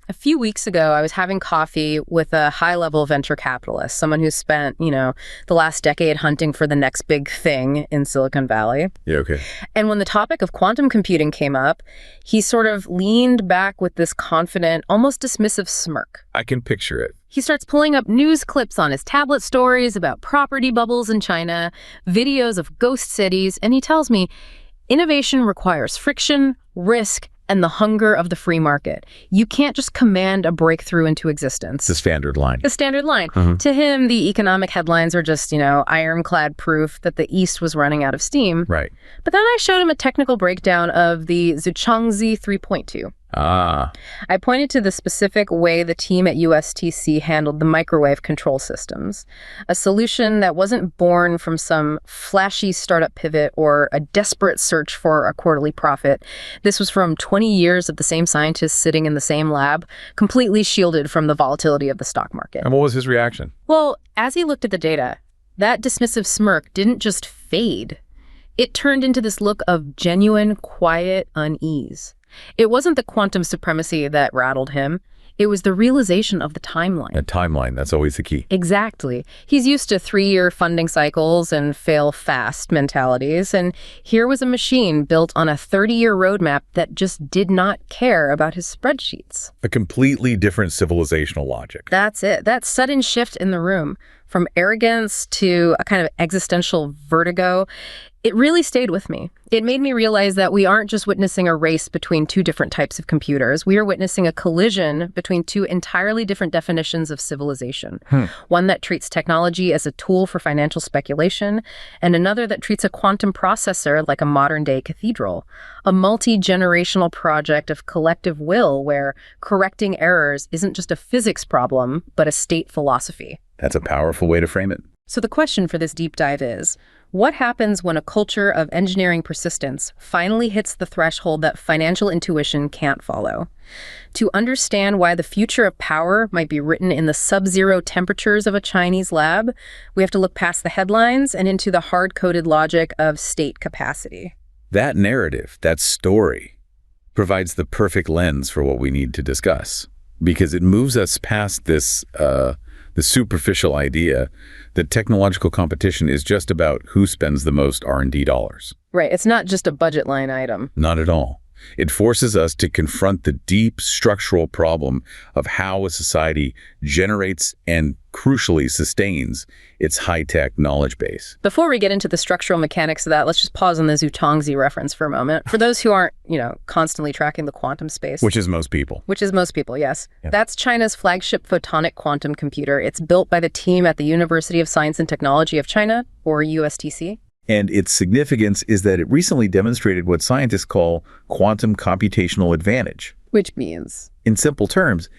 A few weeks ago, I was having coffee with a high-level venture capitalist, someone who spent, the last decade hunting for the next big thing in Silicon Valley. Yeah, okay. And when the topic of quantum computing came up, he sort of leaned back with this confident, almost dismissive smirk. I can picture it. He starts pulling up news clips on his tablet stories about property bubbles in China, videos of ghost cities, and he tells me, innovation requires friction, risk, and the hunger of the free market. You can't just command a breakthrough into existence. The standard line. The standard line. To him, the economic headlines are just, ironclad proof that the East was running out of steam. Right. But then I showed him a technical breakdown of the Zhuangzi 3.2. I pointed to the specific way the team at USTC handled the microwave control systems, a solution that wasn't born from some flashy startup pivot or a desperate search for a quarterly profit. This was from 20 years of the same scientists sitting in the same lab, completely shielded from the volatility of the stock market. And what was his reaction? Well, as he looked at the data, that dismissive smirk didn't just fade. It turned into this look of genuine, quiet unease. It wasn't the quantum supremacy that rattled him. It was the realization of the timeline. A timeline, that's always the key. Exactly. He's used to 3-year funding cycles and fail fast mentalities, and here was a machine built on a 30-year roadmap that just did not care about his spreadsheets. A completely different civilizational logic. That's it. That sudden shift in the room, from arrogance to a kind of existential vertigo, it really stayed with me. It made me realize that we aren't just witnessing a race between two different types of computers. We are witnessing a collision between two entirely different definitions of civilization. One that treats technology as a tool for financial speculation, and another that treats a quantum processor like a modern-day cathedral. A multi-generational project of collective will where correcting errors isn't just a physics problem, but a state philosophy. That's a powerful way to frame it. So the question for this deep dive is, what happens when a culture of engineering persistence finally hits the threshold that financial intuition can't follow? To understand why the future of power might be written in the sub-zero temperatures of a Chinese lab, we have to look past the headlines and into the hard-coded logic of state capacity. That narrative, that story, provides the perfect lens for what we need to discuss, because it moves us past this the superficial idea that technological competition is just about who spends the most R&D dollars. Right. It's not just a budget line item. Not at all. It forces us to confront the deep structural problem of how a society generates and crucially sustains its high-tech knowledge base. Before we get into the structural mechanics of that, let's just pause on the Zhuangzi reference for a moment. For those who aren't, constantly tracking the quantum space. Which is most people. Which is most people, yes. Yeah. That's China's flagship photonic quantum computer. It's built by the team at the University of Science and Technology of China, or USTC. And its significance is that it recently demonstrated what scientists call quantum computational advantage. Which means? In simple terms,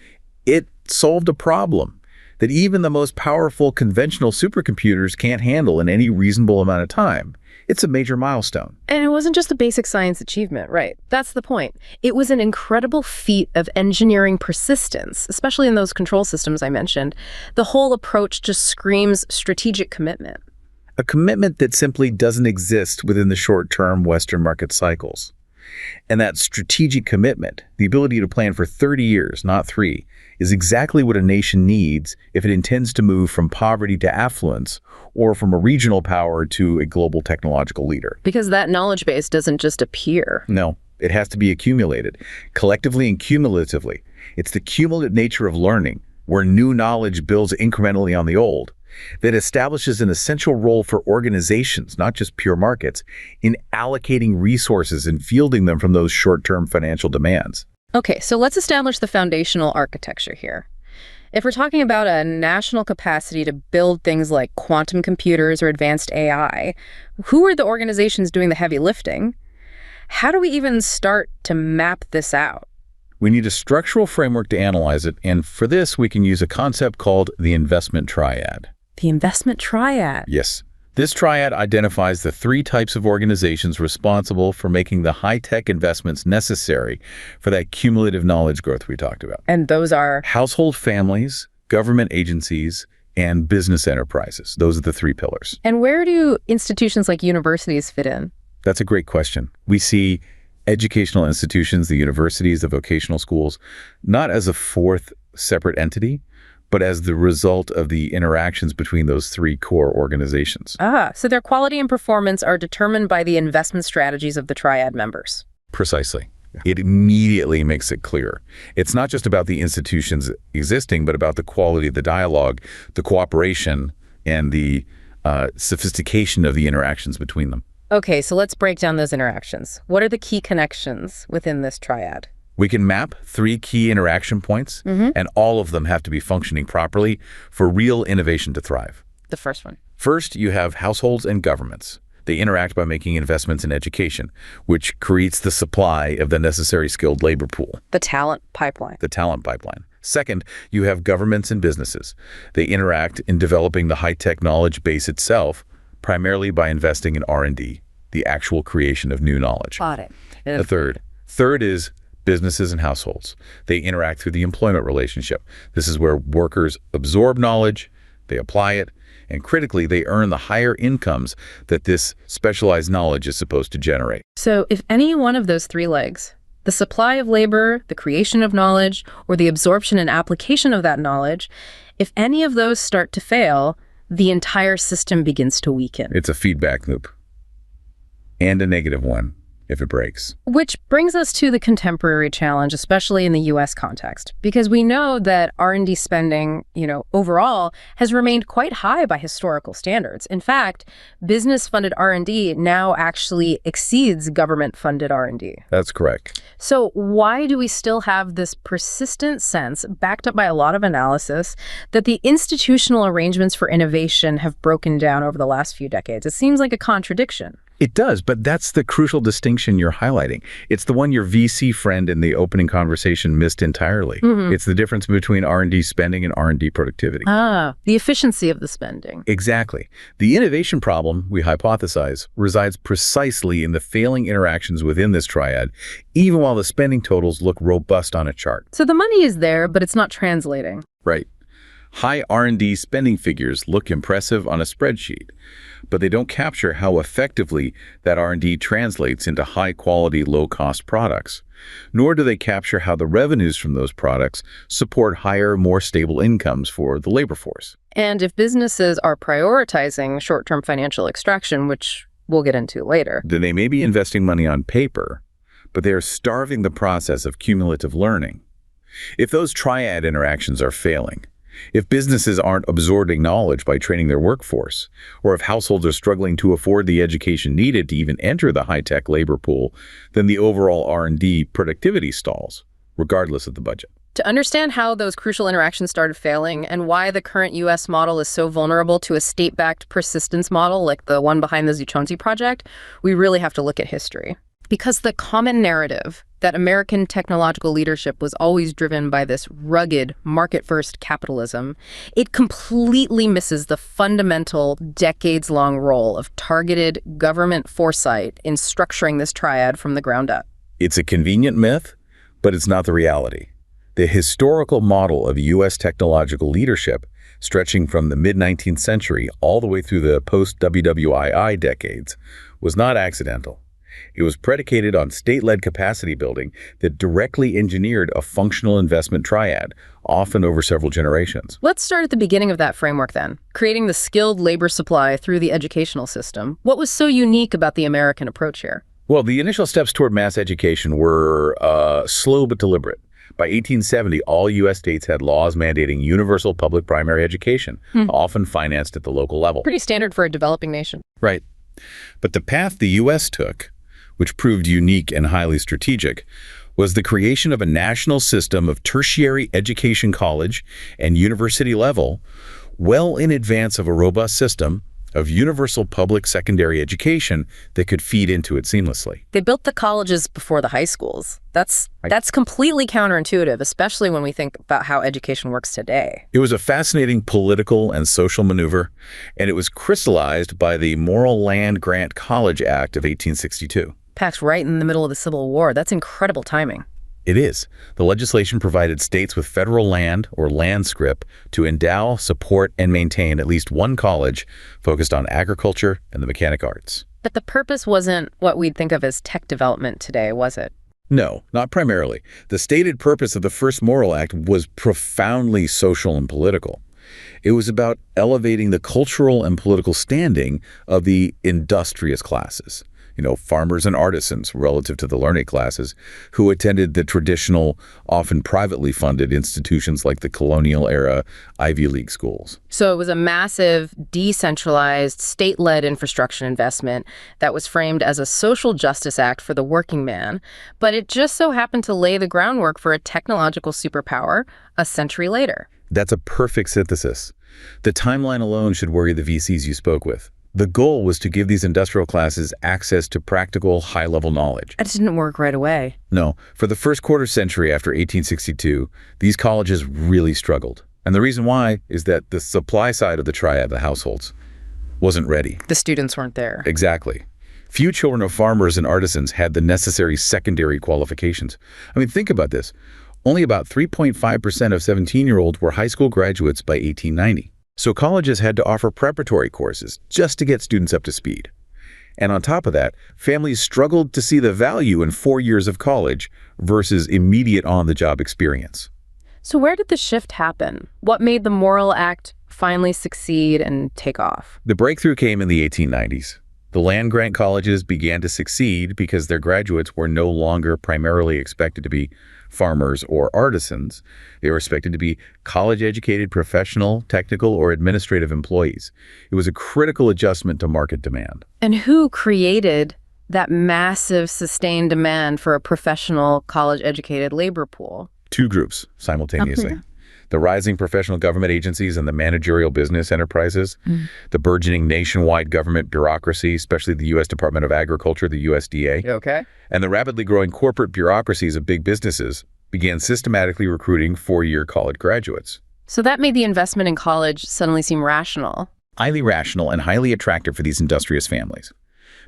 it solved a problem that even the most powerful conventional supercomputers can't handle in any reasonable amount of time. It's a major milestone. And it wasn't just a basic science achievement, right? That's the point. It was an incredible feat of engineering persistence, especially in those control systems I mentioned. The whole approach just screams strategic commitment. A commitment that simply doesn't exist within the short-term Western market cycles. And that strategic commitment, the ability to plan for 30 years, not 3, is exactly what a nation needs if it intends to move from poverty to affluence or from a regional power to a global technological leader. Because that knowledge base doesn't just appear. No, it has to be accumulated, collectively and cumulatively. It's the cumulative nature of learning, where new knowledge builds incrementally on the old, that establishes an essential role for organizations, not just pure markets, in allocating resources and fielding them from those short-term financial demands. Okay, so let's establish the foundational architecture here. If we're talking about a national capacity to build things like quantum computers or advanced AI, who are the organizations doing the heavy lifting? How do we even start to map this out? We need a structural framework to analyze it, and for this we can use a concept called the investment triad. The investment triad? Yes. This triad identifies the 3 types of organizations responsible for making the high-tech investments necessary for that cumulative knowledge growth we talked about. And those are? Household families, government agencies, and business enterprises. Those are the 3 pillars. And where do institutions like universities fit in? That's a great question. We see educational institutions, the universities, the vocational schools, not as a fourth separate entity, but as the result of the interactions between those three core organizations. So their quality and performance are determined by the investment strategies of the Triad members. Precisely. It immediately makes it clear. It's not just about the institutions existing, but about the quality of the dialogue, the cooperation, and the sophistication of the interactions between them. Okay, so let's break down those interactions. What are the key connections within this triad? We can map 3 key interaction points, and all of them have to be functioning properly for real innovation to thrive. The first one. First, you have households and governments. They interact by making investments in education, which creates the supply of the necessary skilled labor pool. The talent pipeline. The talent pipeline. Second, you have governments and businesses. They interact in developing the high-tech knowledge base itself, primarily by investing in R&D, the actual creation of new knowledge. Got it. The third is businesses and households. They interact through the employment relationship. This is where workers absorb knowledge, they apply it, and critically, they earn the higher incomes that this specialized knowledge is supposed to generate. So if any one of those 3 legs, the supply of labor, the creation of knowledge, or the absorption and application of that knowledge, if any of those start to fail, the entire system begins to weaken. It's a feedback loop, and a negative one if it breaks. Which brings us to the contemporary challenge, especially in the U.S. context, because we know that R&D spending, overall has remained quite high by historical standards. In fact, business-funded R&D now actually exceeds government-funded R&D. That's correct. So why do we still have this persistent sense, backed up by a lot of analysis, that the institutional arrangements for innovation have broken down over the last few decades? It seems like a contradiction. It does, but that's the crucial distinction you're highlighting. It's the one your VC friend in the opening conversation missed entirely. It's the difference between R&D spending and R&D productivity. The efficiency of the spending. Exactly. The innovation problem, we hypothesize, resides precisely in the failing interactions within this triad, even while the spending totals look robust on a chart. So the money is there, but it's not translating. Right. High R&D spending figures look impressive on a spreadsheet, but they don't capture how effectively that R&D translates into high-quality, low-cost products. Nor do they capture how the revenues from those products support higher, more stable incomes for the labor force. And if businesses are prioritizing short-term financial extraction, which we'll get into later, then they may be investing money on paper, but they are starving the process of cumulative learning. If those triad interactions are failing, if businesses aren't absorbing knowledge by training their workforce, or if households are struggling to afford the education needed to even enter the high-tech labor pool, then the overall R&D productivity stalls, regardless of the budget. To understand how those crucial interactions started failing and why the current U.S. model is so vulnerable to a state-backed persistence model like the one behind the Zuchonzi project, we really have to look at history. Because the common narrative that American technological leadership was always driven by this rugged, market-first capitalism, it completely misses the fundamental, decades-long role of targeted government foresight in structuring this triad from the ground up. It's a convenient myth, but it's not the reality. The historical model of U.S. technological leadership, stretching from the mid-19th century all the way through the post-WWII decades, was not accidental. It was predicated on state-led capacity building that directly engineered a functional investment triad, often over several generations. Let's start at the beginning of that framework then, creating the skilled labor supply through the educational system. What was so unique about the American approach here? Well, the initial steps toward mass education were slow but deliberate. By 1870, all U.S. states had laws mandating universal public primary education, often financed at the local level. Pretty standard for a developing nation. Right. But the path the U.S. took, which proved unique and highly strategic, was the creation of a national system of tertiary education college and university level, well in advance of a robust system of universal public secondary education that could feed into it seamlessly. They built the colleges before the high schools. That's completely counterintuitive, especially when we think about how education works today. It was a fascinating political and social maneuver, and it was crystallized by the Morrill Land-Grant College Act of 1862. Packed right in the middle of the Civil War. That's incredible timing. It is. The legislation provided states with federal land or land scrip to endow, support, and maintain at least one college focused on agriculture and the mechanic arts. But the purpose wasn't what we'd think of as tech development today, was it? No, not primarily. The stated purpose of the first Morrill Act was profoundly social and political. It was about elevating the cultural and political standing of the industrious classes. Farmers and artisans relative to the learned classes who attended the traditional, often privately funded institutions like the colonial-era Ivy League schools. So it was a massive, decentralized, state-led infrastructure investment that was framed as a social justice act for the working man, but it just so happened to lay the groundwork for a technological superpower a century later. That's a perfect synthesis. The timeline alone should worry the VCs you spoke with. The goal was to give these industrial classes access to practical, high-level knowledge. It didn't work right away. No. For the first quarter century after 1862, these colleges really struggled. And the reason why is that the supply side of the Triad, the households, wasn't ready. The students weren't there. Exactly. Few children of farmers and artisans had the necessary secondary qualifications. Think about this. Only about 3.5% of 17-year-olds were high school graduates by 1890. So colleges had to offer preparatory courses just to get students up to speed. And on top of that, families struggled to see the value in 4 years of college versus immediate on-the-job experience. So where did the shift happen? What made the Morrill Act finally succeed and take off? The breakthrough came in the 1890s. The land-grant colleges began to succeed because their graduates were no longer primarily expected to be farmers or artisans. They were expected to be college-educated professional, technical, or administrative employees. It was a critical adjustment to market demand. And who created that massive sustained demand for a professional, college-educated labor pool? Two groups simultaneously. Okay. The rising professional government agencies and the managerial business enterprises, the burgeoning nationwide government bureaucracy, especially the U.S. Department of Agriculture, the USDA, and the rapidly growing corporate bureaucracies of big businesses began systematically recruiting four-year college graduates. So that made the investment in college suddenly seem rational. Highly rational and highly attractive for these industrious families.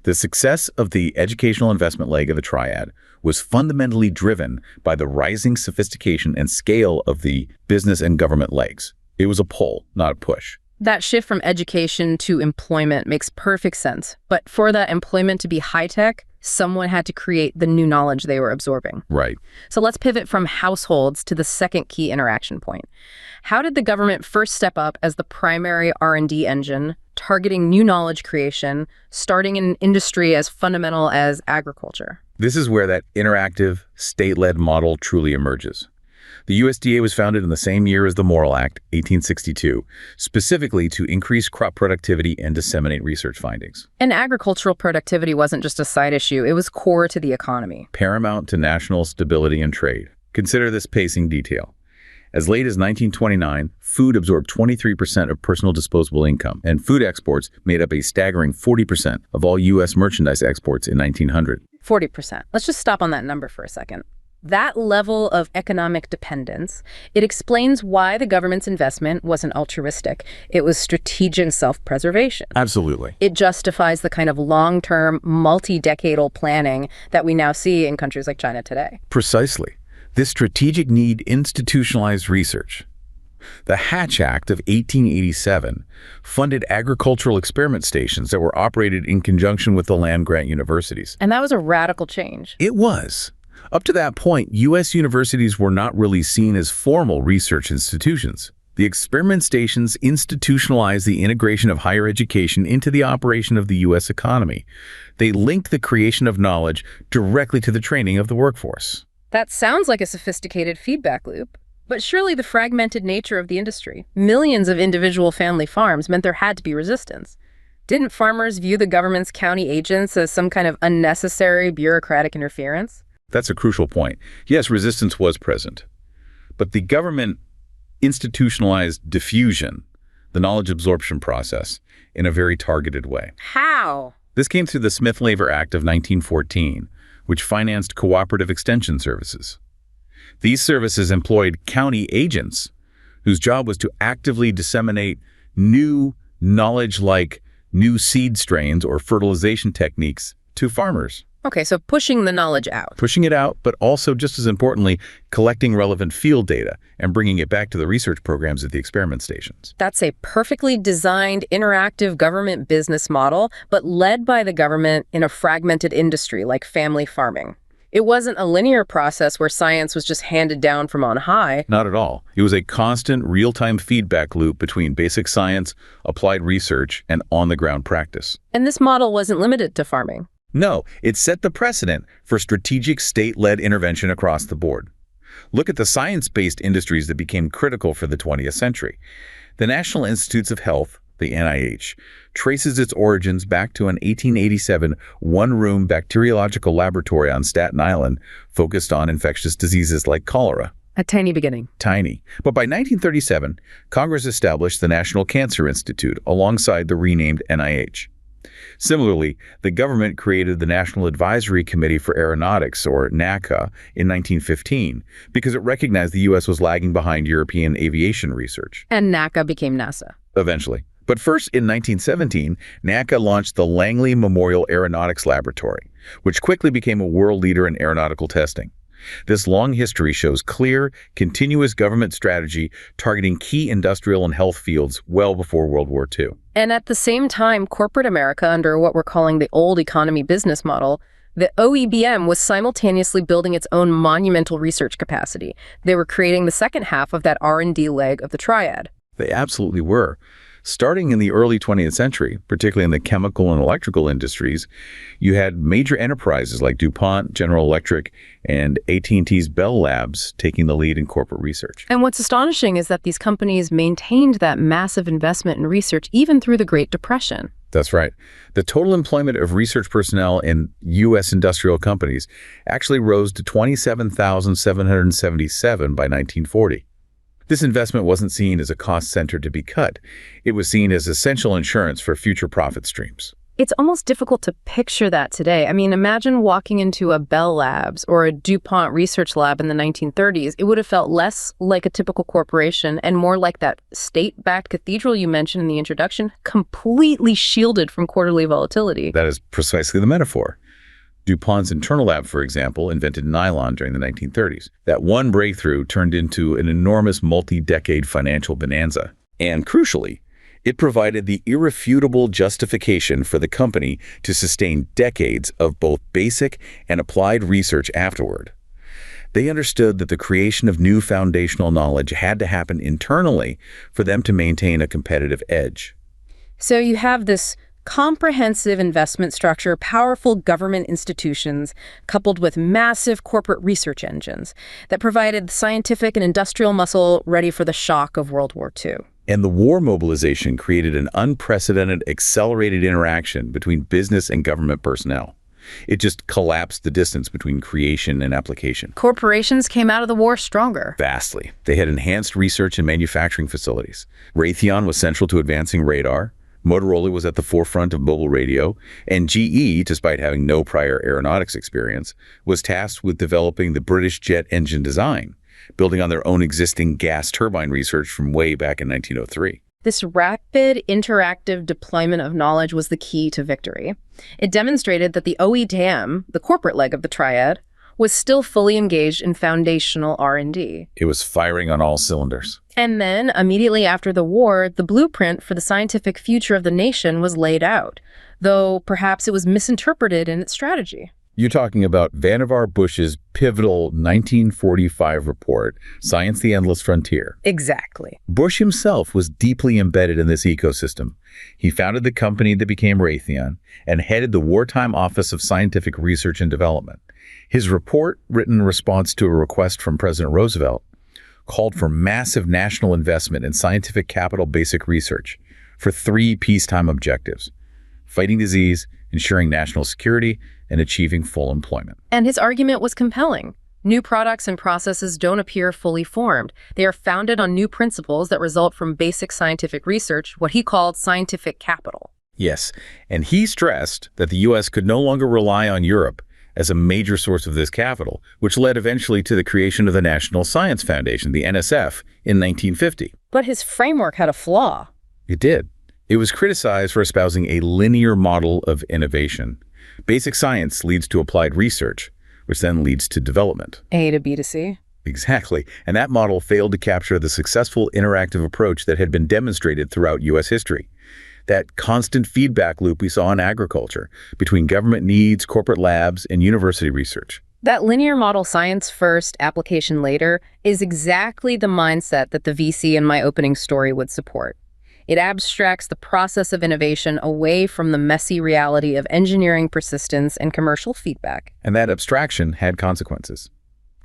The success of the educational investment leg of the Triad was fundamentally driven by the rising sophistication and scale of the business and government legs. It was a pull, not a push. That shift from education to employment makes perfect sense. But for that employment to be high-tech, someone had to create the new knowledge they were absorbing. Right. So let's pivot from households to the second key interaction point. How did the government first step up as the primary R&D engine, targeting new knowledge creation, starting in an industry as fundamental as agriculture? This is where that interactive, state-led model truly emerges. The USDA was founded in the same year as the Morrill Act, 1862, specifically to increase crop productivity and disseminate research findings. And agricultural productivity wasn't just a side issue, it was core to the economy. Paramount to national stability and trade. Consider this pacing detail. As late as 1929, food absorbed 23% of personal disposable income, and food exports made up a staggering 40% of all U.S. merchandise exports in 1900. 40%. Let's just stop on that number for a second. That level of economic dependence, it explains why the government's investment wasn't altruistic. It was strategic self-preservation. Absolutely. It justifies the kind of long-term, multi-decadal planning that we now see in countries like China today. Precisely. This strategic need institutionalized research. The Hatch Act of 1887 funded agricultural experiment stations that were operated in conjunction with the land-grant universities. And that was a radical change. It was. Up to that point, U.S. universities were not really seen as formal research institutions. The experiment stations institutionalized the integration of higher education into the operation of the U.S. economy. They linked the creation of knowledge directly to the training of the workforce. That sounds like a sophisticated feedback loop. But surely the fragmented nature of the industry, millions of individual family farms, meant there had to be resistance. Didn't farmers view the government's county agents as some kind of unnecessary bureaucratic interference? That's a crucial point. Yes, resistance was present. But the government institutionalized diffusion, the knowledge absorption process, in a very targeted way. How? This came through the Smith-Laver Act of 1914, which financed cooperative extension services. These services employed county agents whose job was to actively disseminate new knowledge like new seed strains or fertilization techniques to farmers. Okay, so pushing the knowledge out. Pushing it out, but also, just as importantly, collecting relevant field data and bringing it back to the research programs at the experiment stations. That's a perfectly designed, interactive government business model, but led by the government in a fragmented industry like family farming. It wasn't a linear process where science was just handed down from on high. Not at all. It was a constant, real-time feedback loop between basic science, applied research, and on-the-ground practice. And this model wasn't limited to farming. No, it set the precedent for strategic state-led intervention across the board. Look at the science-based industries that became critical for the 20th century. The National Institutes of Health, the NIH, traces its origins back to an 1887 one-room bacteriological laboratory on Staten Island focused on infectious diseases like cholera. A tiny beginning. Tiny. But by 1937, Congress established the National Cancer Institute alongside the renamed NIH. Similarly, the government created the National Advisory Committee for Aeronautics, or NACA, in 1915 because it recognized the U.S. was lagging behind European aviation research. And NACA became NASA. Eventually. But first, in 1917, NACA launched the Langley Memorial Aeronautics Laboratory, which quickly became a world leader in aeronautical testing. This long history shows clear, continuous government strategy targeting key industrial and health fields well before World War II. And at the same time, corporate America, under what we're calling the old economy business model, the OEBM was simultaneously building its own monumental research capacity. They were creating the second half of that R&D leg of the Triad. They absolutely were. Starting in the early 20th century, particularly in the chemical and electrical industries, you had major enterprises like DuPont, General Electric, and AT&T's Bell Labs taking the lead in corporate research. And what's astonishing is that these companies maintained that massive investment in research even through the Great Depression. That's right. The total employment of research personnel in U.S. industrial companies actually rose to 27,777 by 1940. This investment wasn't seen as a cost center to be cut. It was seen as essential insurance for future profit streams. It's almost difficult to picture that today. I mean, imagine walking into a Bell Labs or a DuPont research lab in the 1930s. It would have felt less like a typical corporation and more like that state-backed cathedral you mentioned in the introduction, completely shielded from quarterly volatility. That is precisely the metaphor. DuPont's internal lab, for example, invented nylon during the 1930s. That one breakthrough turned into an enormous multi-decade financial bonanza. And crucially, it provided the irrefutable justification for the company to sustain decades of both basic and applied research afterward. They understood that the creation of new foundational knowledge had to happen internally for them to maintain a competitive edge. So you have this comprehensive investment structure, powerful government institutions, coupled with massive corporate research engines that provided the scientific and industrial muscle ready for the shock of World War II. And the war mobilization created an unprecedented, accelerated interaction between business and government personnel. It just collapsed the distance between creation and application. Corporations came out of the war stronger. Vastly. They had enhanced research and manufacturing facilities. Raytheon was central to advancing radar. Motorola was at the forefront of mobile radio, and GE, despite having no prior aeronautics experience, was tasked with developing the British jet engine design, building on their own existing gas turbine research from way back in 1903. This rapid, interactive deployment of knowledge was the key to victory. It demonstrated that the OEBM, the corporate leg of the Triad, was still fully engaged in foundational R&D. It was firing on all cylinders. And then, immediately after the war, the blueprint for the scientific future of the nation was laid out, though perhaps it was misinterpreted in its strategy. You're talking about Vannevar Bush's pivotal 1945 report, Science: The Endless Frontier. Exactly. Bush himself was deeply embedded in this ecosystem. He founded the company that became Raytheon and headed the Wartime Office of Scientific Research and Development. His report, written in response to a request from President Roosevelt, called for massive national investment in scientific capital basic research for 3 peacetime objectives: fighting disease, ensuring national security, and achieving full employment. And his argument was compelling. New products and processes don't appear fully formed. They are founded on new principles that result from basic scientific research, what he called scientific capital. Yes, and he stressed that the U.S. could no longer rely on Europe as a major source of this capital, which led eventually to the creation of the National Science Foundation, the NSF, in 1950. But his framework had a flaw. It did. It was criticized for espousing a linear model of innovation. Basic science leads to applied research, which then leads to development. A to B to C. Exactly. And that model failed to capture the successful interactive approach that had been demonstrated throughout U.S. history. That constant feedback loop we saw in agriculture between government needs, corporate labs, and university research. That linear model, science first, application later, is exactly the mindset that the VC in my opening story would support. It abstracts the process of innovation away from the messy reality of engineering persistence and commercial feedback. And that abstraction had consequences.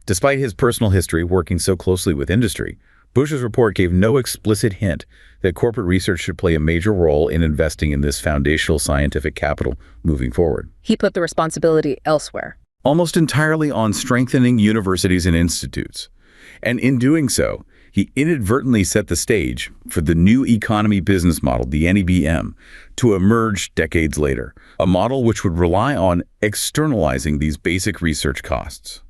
Despite his personal history working so closely with industry, Bush's report gave no explicit hint that corporate research should play a major role in investing in this foundational scientific capital moving forward. He put the responsibility elsewhere. Almost entirely on strengthening universities and institutes. And in doing so, he inadvertently set the stage for the new economy business model, the NEBM, to emerge decades later, a model which would rely on externalizing these basic research costs.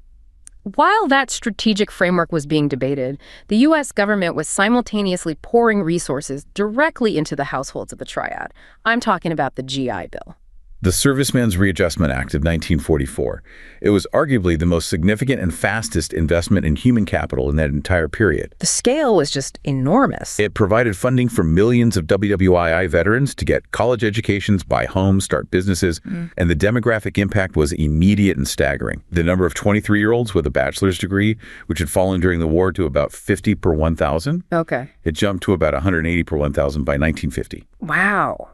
While that strategic framework was being debated, the U.S. government was simultaneously pouring resources directly into the households of the Triad. I'm talking about the GI Bill. The Servicemen's Readjustment Act of 1944. It was arguably the most significant and fastest investment in human capital in that entire period. The scale was just enormous. It provided funding for millions of WWII veterans to get college educations, buy homes, start businesses, and the demographic impact was immediate and staggering. The number of 23-year-olds with a bachelor's degree, which had fallen during the war to about 50 per 1,000, it jumped to about 180 per 1,000 by 1950. Wow.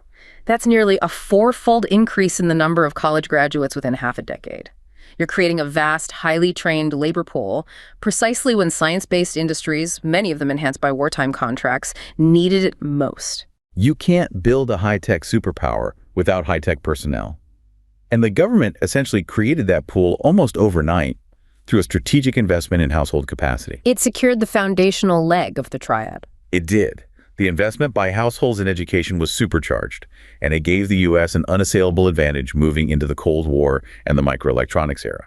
That's nearly a fourfold increase in the number of college graduates within half a decade. You're creating a vast, highly trained labor pool precisely when science-based industries, many of them enhanced by wartime contracts, needed it most. You can't build a high-tech superpower without high-tech personnel. And the government essentially created that pool almost overnight through a strategic investment in household capacity. It secured the foundational leg of the Triad. It did. The investment by households in education was supercharged, and it gave the U.S. an unassailable advantage moving into the Cold War and the microelectronics era.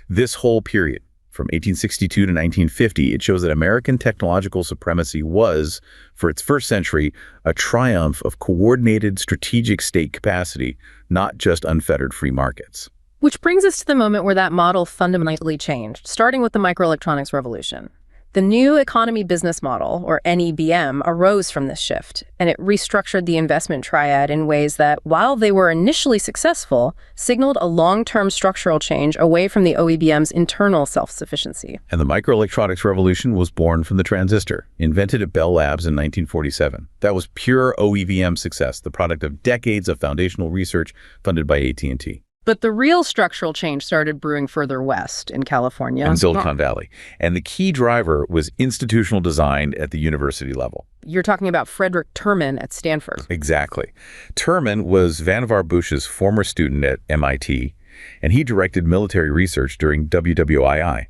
This whole period, from 1862 to 1950, it shows that American technological supremacy was, for its first century, a triumph of coordinated strategic state capacity, not just unfettered free markets. Which brings us to the moment where that model fundamentally changed, starting with the microelectronics revolution. The new economy business model, or NEBM, arose from this shift, and it restructured the investment triad in ways that, while they were initially successful, signaled a long-term structural change away from the OEBM's internal self-sufficiency. And the microelectronics revolution was born from the transistor, invented at Bell Labs in 1947. That was pure OEBM success, the product of decades of foundational research funded by AT&T. But the real structural change started brewing further west in California. In Silicon Valley. And the key driver was institutional design at the university level. You're talking about Frederick Terman at Stanford. Exactly. Terman was Vannevar Bush's former student at MIT, and he directed military research during WWII.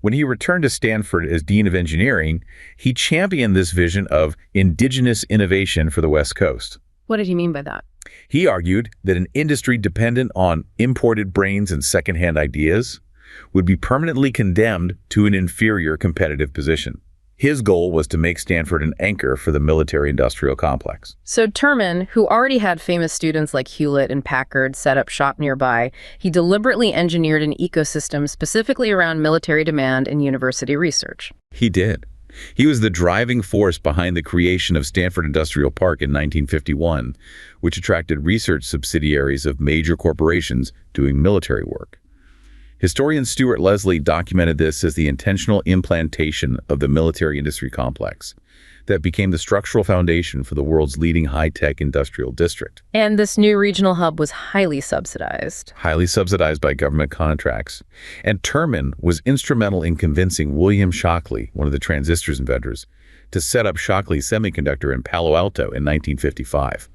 When he returned to Stanford as Dean of Engineering, he championed this vision of indigenous innovation for the West Coast. What did he mean by that? He argued that an industry dependent on imported brains and secondhand ideas would be permanently condemned to an inferior competitive position. His goal was to make Stanford an anchor for the military-industrial complex. So Terman, who already had famous students like Hewlett and Packard set up shop nearby, he deliberately engineered an ecosystem specifically around military demand and university research. He did. He was the driving force behind the creation of Stanford Industrial Park in 1951, which attracted research subsidiaries of major corporations doing military work. Historian Stuart Leslie documented this as the intentional implantation of the military industry complex that became the structural foundation for the world's leading high-tech industrial district. And this new regional hub was highly subsidized. Highly subsidized by government contracts. And Terman was instrumental in convincing William Shockley, one of the transistors inventors, to set up Shockley Semiconductor in Palo Alto in 1955.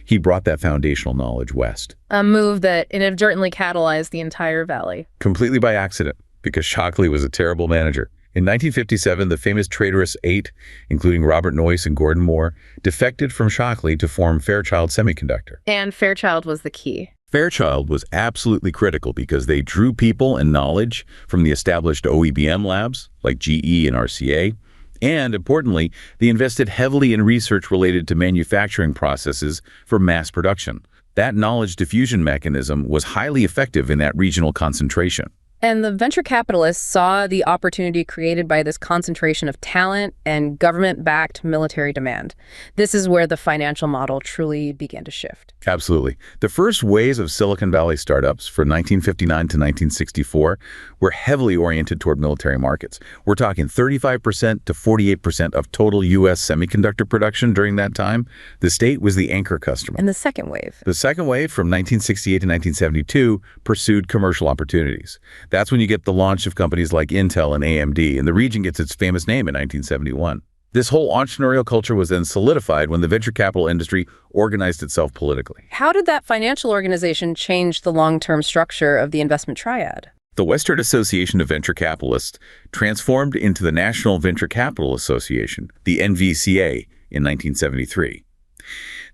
He brought that foundational knowledge west. A move that inadvertently catalyzed the entire valley. Completely by accident, because Shockley was a terrible manager. In 1957, the famous traitorous eight, including Robert Noyce and Gordon Moore, defected from Shockley to form Fairchild Semiconductor. And Fairchild was the key. Fairchild was absolutely critical because they drew people and knowledge from the established OEBM labs, like GE and RCA, and, importantly, they invested heavily in research related to manufacturing processes for mass production, That knowledge diffusion mechanism was highly effective in that regional concentration. And the venture capitalists saw the opportunity created by this concentration of talent and government-backed military demand. This is where the financial model truly began to shift. Absolutely. The first waves of Silicon Valley startups from 1959 to 1964 were heavily oriented toward military markets. We're talking 35% to 48% of total U.S. semiconductor production during that time. The state was the anchor customer. And the second wave? The second wave, from 1968 to 1972, pursued commercial opportunities. That's when you get the launch of companies like Intel and AMD, and the region gets its famous name in 1971. This whole entrepreneurial culture was then solidified when the venture capital industry organized itself politically. How did that financial organization change the long-term structure of the investment triad? The Western Association of Venture Capitalists transformed into the National Venture Capital Association, the NVCA, in 1973.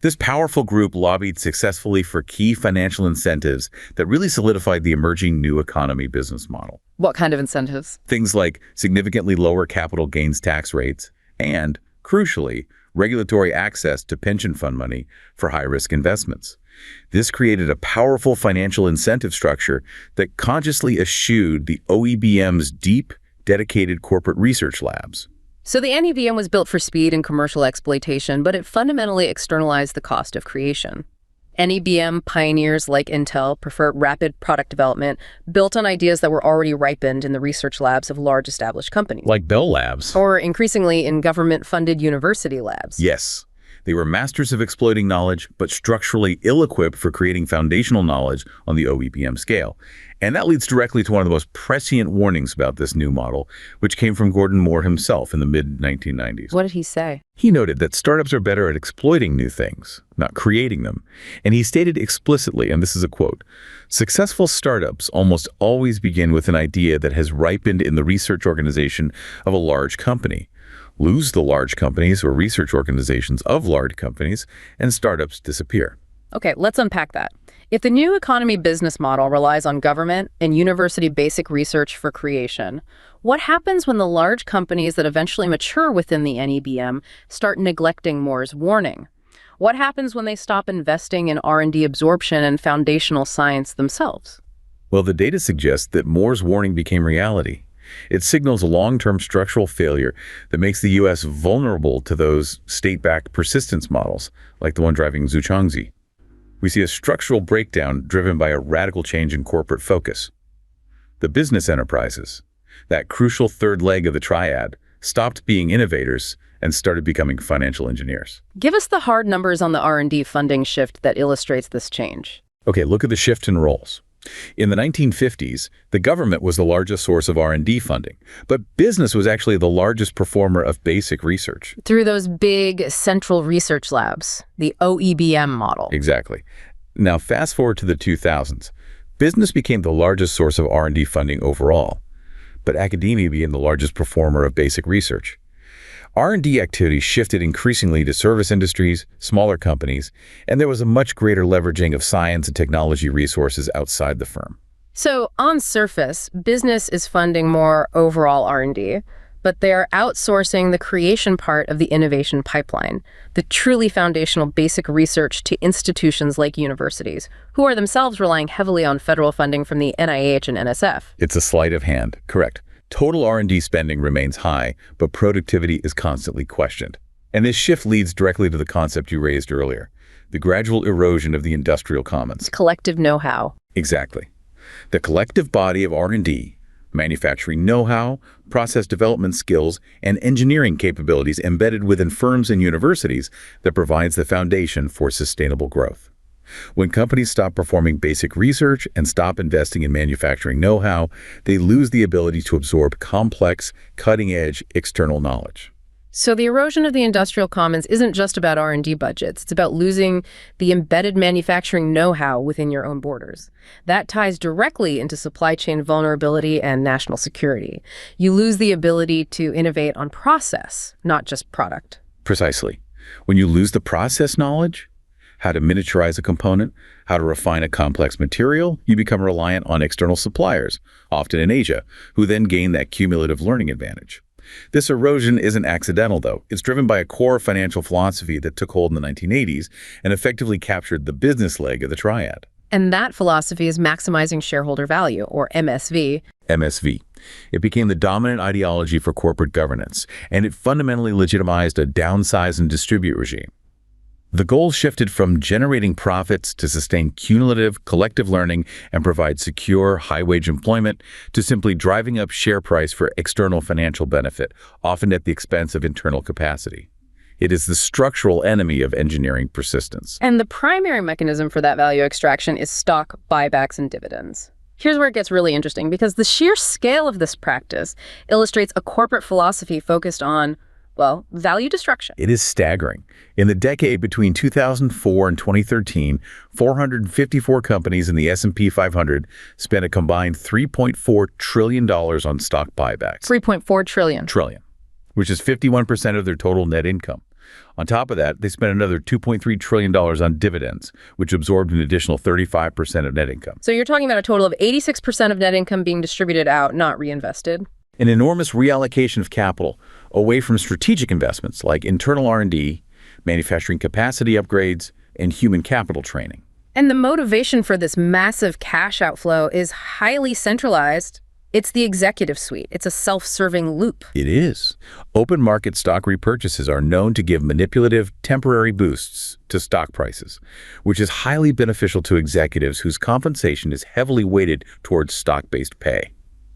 This powerful group lobbied successfully for key financial incentives that really solidified the emerging new economy business model. What kind of incentives? Things like significantly lower capital gains tax rates and, crucially, regulatory access to pension fund money for high-risk investments. This created a powerful financial incentive structure that consciously eschewed the OEBM's deep, dedicated corporate research labs. So the NEBM was built for speed and commercial exploitation, but it fundamentally externalized the cost of creation. NEBM pioneers like Intel prefer rapid product development built on ideas that were already ripened in the research labs of large established companies. Like Bell Labs. Or increasingly in government-funded university labs. Yes. They were masters of exploiting knowledge, but structurally ill-equipped for creating foundational knowledge on the OEBM scale. And that leads directly to one of the most prescient warnings about this new model, which came from Gordon Moore himself in the mid-1990s. What did he say? He noted that startups are better at exploiting new things, not creating them. And he stated explicitly, and this is a quote, "Successful startups almost always begin with an idea that has ripened in the research organization of a large company. Lose the large companies or research organizations of large companies, and startups disappear." Okay, let's unpack that. If the new economy business model relies on government and university basic research for creation, what happens when the large companies that eventually mature within the NEBM start neglecting Moore's warning? What happens when they stop investing in R&D absorption and foundational science themselves? Well, the data suggests that Moore's warning became reality. It signals a long-term structural failure that makes the U.S. vulnerable to those state-backed persistence models, like the one driving Zhuangzi. We see a structural breakdown driven by a radical change in corporate focus. The business enterprises, that crucial third leg of the triad, stopped being innovators and started becoming financial engineers. Give us the hard numbers on the R&D funding shift that illustrates this change. Okay, look at the shift in roles. In the 1950s, the government was the largest source of R&D funding, but business was actually the largest performer of basic research. Through those big central research labs, the OEBM model. Exactly. Now, fast forward to the 2000s. Business became the largest source of R&D funding overall, but academia became the largest performer of basic research. R&D activity shifted increasingly to service industries, smaller companies, and there was a much greater leveraging of science and technology resources outside the firm. So, on surface, business is funding more overall R&D, but they are outsourcing the creation part of the innovation pipeline, the truly foundational basic research to institutions like universities, who are themselves relying heavily on federal funding from the NIH and NSF. It's a sleight of hand, correct. Total R&D spending remains high, but productivity is constantly questioned. And this shift leads directly to the concept you raised earlier, the gradual erosion of the industrial commons. Collective know-how. Exactly. The collective body of R&D, manufacturing know-how, process development skills, and engineering capabilities embedded within firms and universities that provides the foundation for sustainable growth. When companies stop performing basic research and stop investing in manufacturing know-how, they lose the ability to absorb complex, cutting-edge external knowledge. So the erosion of the industrial commons isn't just about R&D budgets. It's about losing the embedded manufacturing know-how within your own borders. That ties directly into supply chain vulnerability and national security. You lose the ability to innovate on process, not just product. Precisely. When you lose the process knowledge, how to miniaturize a component, how to refine a complex material, you become reliant on external suppliers, often in Asia, who then gain that cumulative learning advantage. This erosion isn't accidental, though. It's driven by a core financial philosophy that took hold in the 1980s and effectively captured the business leg of the Triad. And that philosophy is maximizing shareholder value, or MSV. MSV. It became the dominant ideology for corporate governance, and it fundamentally legitimized a downsize and distribute regime. The goal shifted from generating profits to sustain cumulative, collective learning and provide secure, high-wage employment to simply driving up share price for external financial benefit, often at the expense of internal capacity. It is the structural enemy of engineering persistence. And the primary mechanism for that value extraction is stock buybacks and dividends. Here's where it gets really interesting, because the sheer scale of this practice illustrates a corporate philosophy focused on, well, value destruction. It is staggering. In the decade between 2004 and 2013, 454 companies in the S&P 500 spent a combined $3.4 trillion on stock buybacks. 3.4 trillion. Trillion, which is 51% of their total net income. On top of that, they spent another $2.3 trillion on dividends, which absorbed an additional 35% of net income. So you're talking about a total of 86% of net income being distributed out, not reinvested. An enormous reallocation of capital away from strategic investments like internal R&D, manufacturing capacity upgrades, and human capital training. And the motivation for this massive cash outflow is highly centralized. It's the executive suite. It's a self-serving loop. It is. Open market stock repurchases are known to give manipulative, temporary boosts to stock prices, which is highly beneficial to executives whose compensation is heavily weighted towards stock-based pay.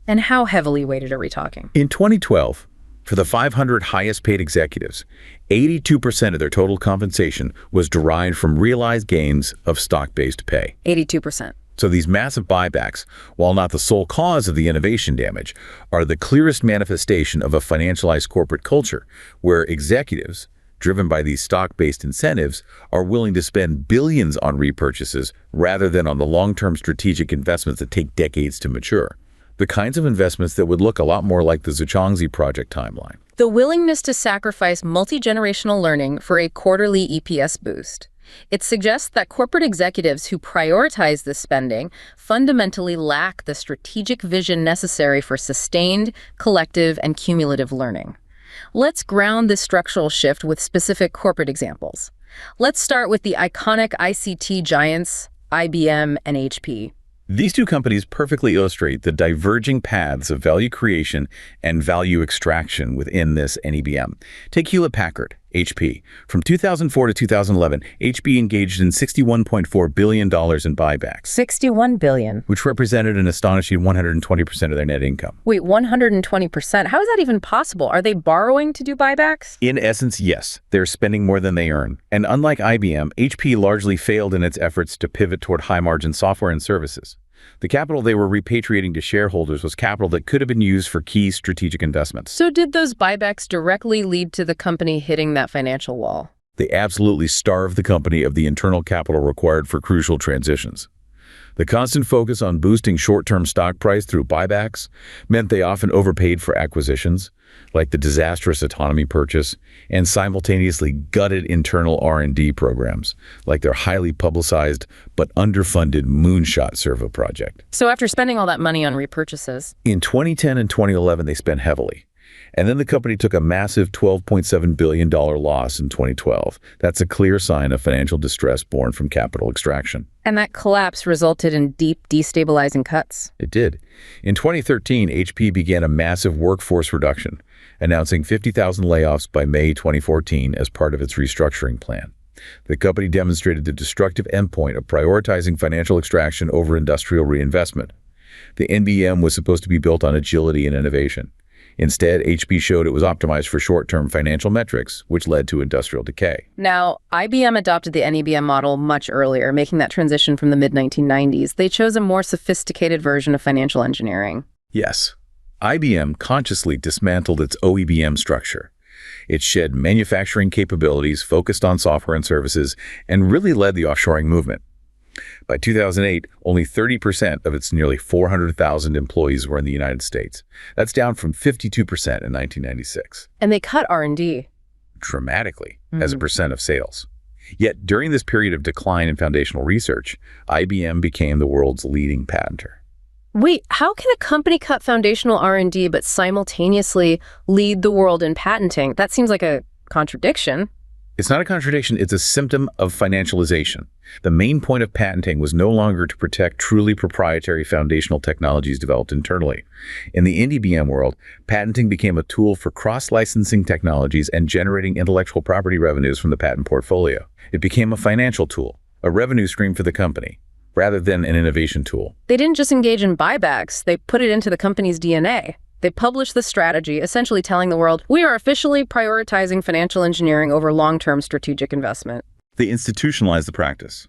And how heavily weighted are we talking? In 2012, for the 500 highest paid executives, 82% of their total compensation was derived from realized gains of stock-based pay. 82%. So these massive buybacks, while not the sole cause of the innovation damage, are the clearest manifestation of a financialized corporate culture where executives, driven by these stock-based incentives, are willing to spend billions on repurchases rather than on the long-term strategic investments that take decades to mature. The kinds of investments that would look a lot more like the Zhuangzi project timeline. The willingness to sacrifice multi-generational learning for a quarterly EPS boost. It suggests that corporate executives who prioritize this spending fundamentally lack the strategic vision necessary for sustained, collective, and cumulative learning. Let's ground this structural shift with specific corporate examples. Let's start with the iconic ICT giants, IBM and HP. These two companies perfectly illustrate the diverging paths of value creation and value extraction within this NEBM. Take Hewlett-Packard, HP. From 2004 to 2011, HP engaged in $61.4 billion in buybacks. $61 billion. Which represented an astonishing 120% of their net income. Wait, 120%? How is that even possible? Are they borrowing to do buybacks? In essence, yes. They're spending more than they earn. And unlike IBM, HP largely failed in its efforts to pivot toward high-margin software and services. The capital they were repatriating to shareholders was capital that could have been used for key strategic investments. So did those buybacks directly lead to the company hitting that financial wall? They absolutely starved the company of the internal capital required for crucial transitions. The constant focus on boosting short-term stock price through buybacks meant they often overpaid for acquisitions, like the disastrous autonomy purchase, and simultaneously gutted internal R&D programs, like their highly publicized but underfunded Moonshot servo project. So after spending all that money on repurchases, in 2010 and 2011, they spent heavily. And then the company took a massive $12.7 billion loss in 2012. That's a clear sign of financial distress born from capital extraction. And that collapse resulted in deep, destabilizing cuts. It did. In 2013, HP began a massive workforce reduction, announcing 50,000 layoffs by May 2014 as part of its restructuring plan. The company demonstrated the destructive endpoint of prioritizing financial extraction over industrial reinvestment. The NBM was supposed to be built on agility and innovation. Instead, HP showed it was optimized for short-term financial metrics, which led to industrial decay. Now, IBM adopted the NEBM model much earlier, making that transition from the mid-1990s. They chose a more sophisticated version of financial engineering. Yes. IBM consciously dismantled its OEBM structure. It shed manufacturing capabilities, focused on software and services, and really led the offshoring movement. By 2008, only 30% of its nearly 400,000 employees were in the United States. That's down from 52% in 1996. And they cut R&D. Dramatically, as a percent of sales. Yet, during this period of decline in foundational research, IBM became the world's leading patenter. Wait, how can a company cut foundational R&D but simultaneously lead the world in patenting? That seems like a contradiction. It's not a contradiction, it's a symptom of financialization. The main point of patenting was no longer to protect truly proprietary foundational technologies developed internally. In the NEBM world, patenting became a tool for cross-licensing technologies and generating intellectual property revenues from the patent portfolio. It became a financial tool, a revenue stream for the company, rather than an innovation tool. They didn't just engage in buybacks, they put it into the company's DNA. They published the strategy, essentially telling the world, we are officially prioritizing financial engineering over long-term strategic investment. They institutionalized the practice.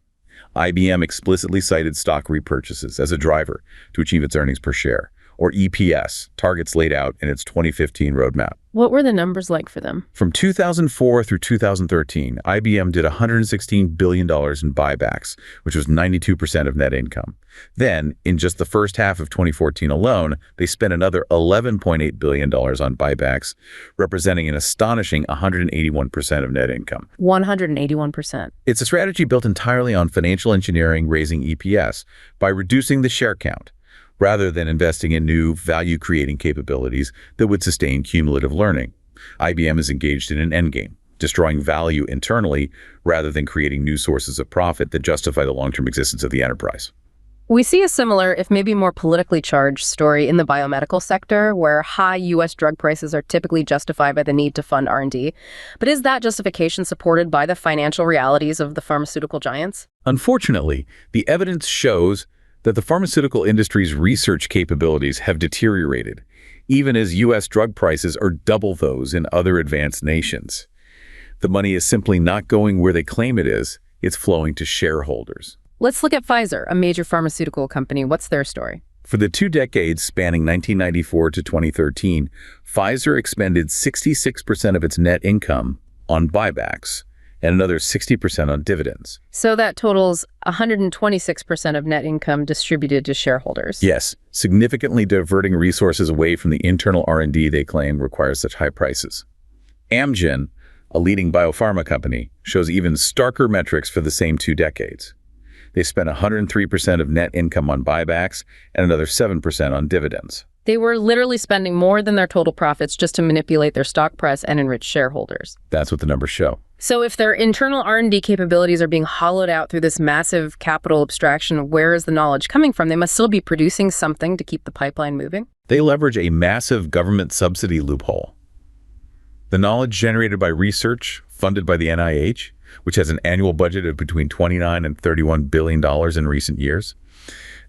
IBM explicitly cited stock repurchases as a driver to achieve its earnings per share, or EPS, targets laid out in its 2015 roadmap. What were the numbers like for them? From 2004 through 2013, IBM did $116 billion in buybacks, which was 92% of net income. Then, in just the first half of 2014 alone, they spent another $11.8 billion on buybacks, representing an astonishing 181% of net income. 181%. It's a strategy built entirely on financial engineering raising EPS by reducing the share count, rather than investing in new value-creating capabilities that would sustain cumulative learning. IBM is engaged in an endgame, destroying value internally rather than creating new sources of profit that justify the long-term existence of the enterprise. We see a similar, if maybe more politically charged, story in the biomedical sector, where high U.S. drug prices are typically justified by the need to fund R&D. But is that justification supported by the financial realities of the pharmaceutical giants? Unfortunately, the evidence shows that the pharmaceutical industry's research capabilities have deteriorated, even as U.S. drug prices are double those in other advanced nations. The money is simply not going where they claim it is, it's flowing to shareholders. Let's look at Pfizer, a major pharmaceutical company. What's their story? For the 2 decades spanning 1994 to 2013, Pfizer expended 66% of its net income on buybacks and another 60% on dividends. So that totals 126% of net income distributed to shareholders. Yes, significantly diverting resources away from the internal R&D they claim requires such high prices. Amgen, a leading biopharma company, shows even starker metrics for the same 2 decades. They spent 103% of net income on buybacks and another 7% on dividends. They were literally spending more than their total profits just to manipulate their stock price and enrich shareholders. That's what the numbers show. So if their internal R&D capabilities are being hollowed out through this massive capital abstraction, where is the knowledge coming from? They must still be producing something to keep the pipeline moving. They leverage a massive government subsidy loophole. The knowledge generated by research funded by the NIH, which has an annual budget of between $29 and $31 billion in recent years.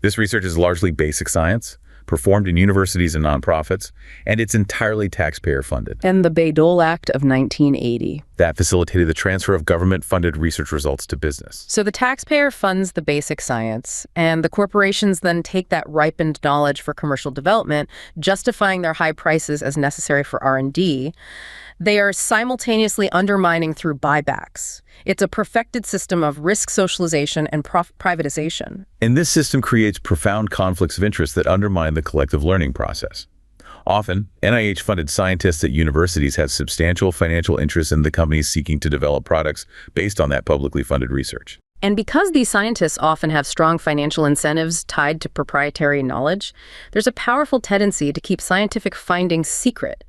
This research is largely basic science, performed in universities and nonprofits, and it's entirely taxpayer-funded. And the Morrill Act of 1980. That facilitated the transfer of government-funded research results to business. So the taxpayer funds the basic science, and the corporations then take that ripened knowledge for commercial development, justifying their high prices as necessary for R&D. They are simultaneously undermining through buybacks. It's a perfected system of risk socialization and privatization. And this system creates profound conflicts of interest that undermine the collective learning process. Often, NIH-funded scientists at universities have substantial financial interests in the companies seeking to develop products based on that publicly funded research. And because these scientists often have strong financial incentives tied to proprietary knowledge, there's a powerful tendency to keep scientific findings secret,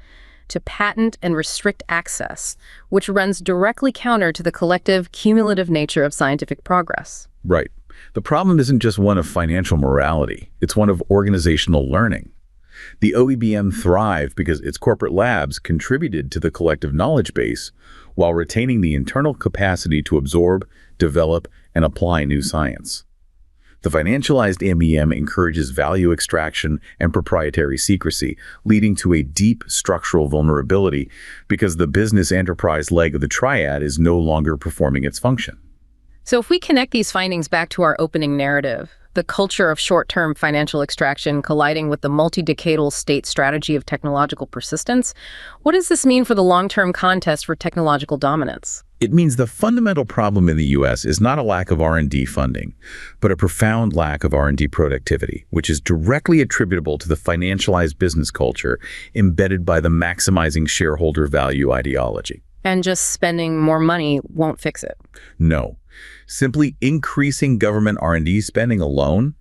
to patent and restrict access, which runs directly counter to the collective, cumulative nature of scientific progress. Right. The problem isn't just one of financial morality, it's one of organizational learning. The OEBM thrived because its corporate labs contributed to the collective knowledge base while retaining the internal capacity to absorb, develop, and apply new science. The financialized NEBM encourages value extraction and proprietary secrecy, leading to a deep structural vulnerability because the business enterprise leg of the Triad is no longer performing its function. So if we connect these findings back to our opening narrative, the culture of short-term financial extraction colliding with the multi-decadal state strategy of technological persistence, what does this mean for the long-term contest for technological dominance? It means the fundamental problem in the U.S. is not a lack of R&D funding, but a profound lack of R&D productivity, which is directly attributable to the financialized business culture embedded by the maximizing shareholder value ideology. And just spending more money won't fix it. No. Simply increasing government R&D spending alone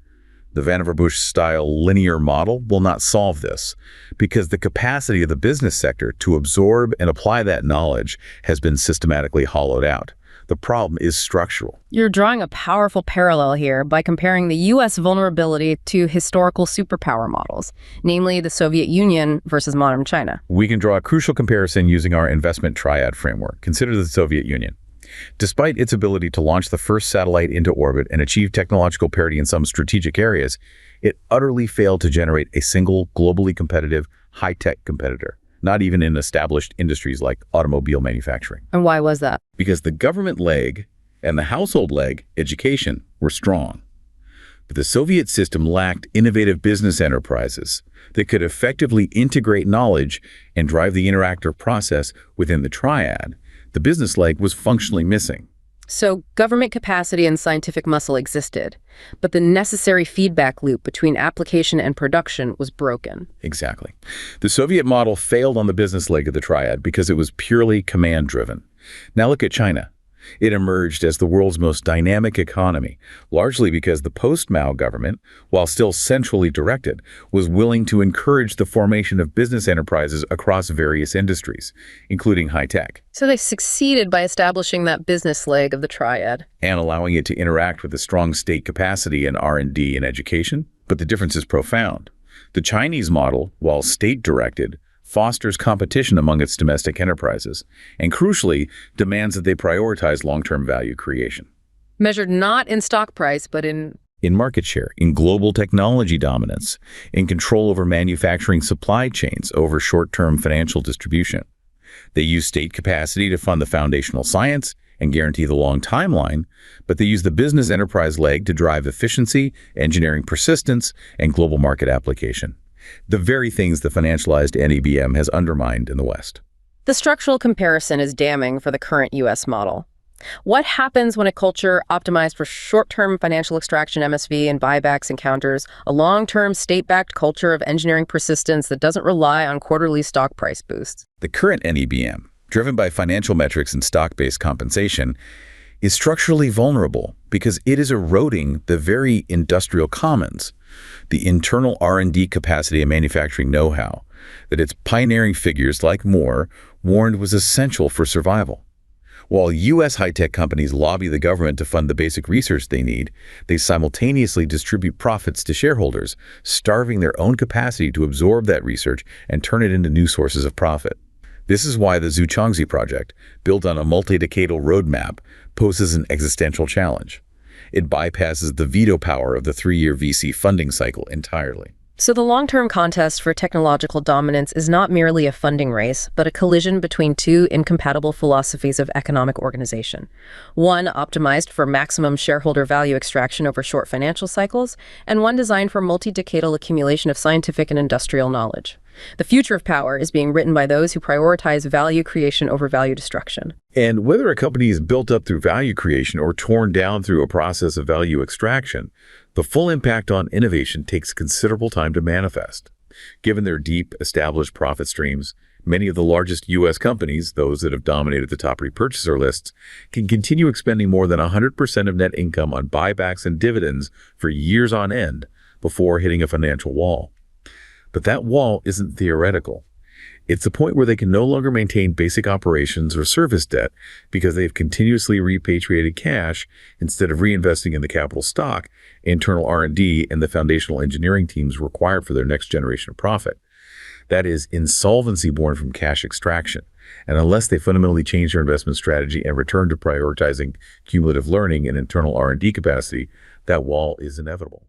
The Vannevar Bush-style linear model will not solve this because the capacity of the business sector to absorb and apply that knowledge has been systematically hollowed out. The problem is structural. You're drawing a powerful parallel here by comparing the U.S. vulnerability to historical superpower models, namely the Soviet Union versus modern China. We can draw a crucial comparison using our investment triad framework. Consider the Soviet Union. Despite its ability to launch the first satellite into orbit and achieve technological parity in some strategic areas, it utterly failed to generate a single globally competitive, high-tech competitor, not even in established industries like automobile manufacturing. And why was that? Because the government leg and the household leg, education, were strong. But the Soviet system lacked innovative business enterprises that could effectively integrate knowledge and drive the interactive process within the triad. The business leg was functionally missing. So government capacity and scientific muscle existed, but the necessary feedback loop between application and production was broken. Exactly. The Soviet model failed on the business leg of the triad because it was purely command-driven. Now look at China. It emerged as the world's most dynamic economy, largely because the post-Mao government, while still centrally directed, was willing to encourage the formation of business enterprises across various industries, including high-tech. So they succeeded by establishing that business leg of the triad. And allowing it to interact with a strong state capacity in R&D and education. But the difference is profound. The Chinese model, while state-directed, fosters competition among its domestic enterprises, and crucially, demands that they prioritize long-term value creation. Measured not in stock price, but in market share, in global technology dominance, in control over manufacturing supply chains, over short-term financial distribution. They use state capacity to fund the foundational science and guarantee the long timeline, but they use the business enterprise leg to drive efficiency, engineering persistence, and global market application. The very things the financialized NEBM has undermined in the West. The structural comparison is damning for the current U.S. model. What happens when a culture optimized for short-term financial extraction, MSV, and buybacks encounters a long-term state-backed culture of engineering persistence that doesn't rely on quarterly stock price boosts? The current NEBM, driven by financial metrics and stock-based compensation, is structurally vulnerable because it is eroding the very industrial commons, the internal R&D capacity and manufacturing know-how that its pioneering figures like Moore warned was essential for survival. While U.S. high-tech companies lobby the government to fund the basic research they need, they simultaneously distribute profits to shareholders, starving their own capacity to absorb that research and turn it into new sources of profit. This is why the Zhuangzi project, built on a multi-decadal roadmap, poses an existential challenge. It bypasses the veto power of the 3-year VC funding cycle entirely. So the long-term contest for technological dominance is not merely a funding race, but a collision between two incompatible philosophies of economic organization. One optimized for maximum shareholder value extraction over short financial cycles, and one designed for multi-decadal accumulation of scientific and industrial knowledge. The future of power is being written by those who prioritize value creation over value destruction. And whether a company is built up through value creation or torn down through a process of value extraction, the full impact on innovation takes considerable time to manifest. Given their deep, established profit streams, many of the largest U.S. companies, those that have dominated the top repurchaser lists, can continue expending more than 100% of net income on buybacks and dividends for years on end before hitting a financial wall. But that wall isn't theoretical. It's the point where they can no longer maintain basic operations or service debt because they've continuously repatriated cash instead of reinvesting in the capital stock, internal R&D, and the foundational engineering teams required for their next generation of profit. That is insolvency born from cash extraction. And unless they fundamentally change their investment strategy and return to prioritizing cumulative learning and internal R&D capacity, that wall is inevitable.